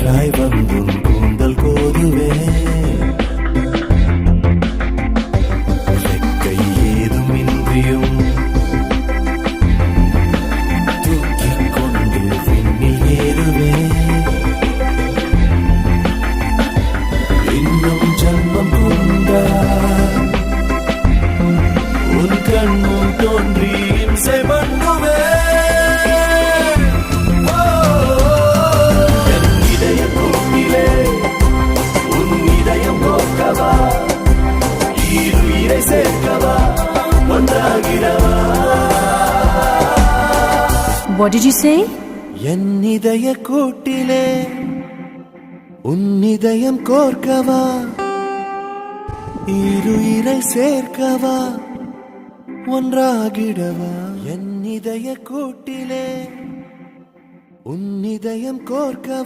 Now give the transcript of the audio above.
காற்றாய் வந்தும் கூந்தல் கோதுவே ரெக்கை ஏதுமின்றியும் தூக்கிக் கொண்டு விண்ணில் ஏறுவே இன்னும் ஜன்மம் கொண்டா உன் கண்முன் தோன்றி இம்சை பண்ணுவே What did you say? என் இதய கூட்டிலே உன் இதயம் கோர்க்கவா இருயிரை சேர்க்கவா ஒன்றாகிடவா என் இதய கூட்டிலே உன் இதயம் கோர்க்கவா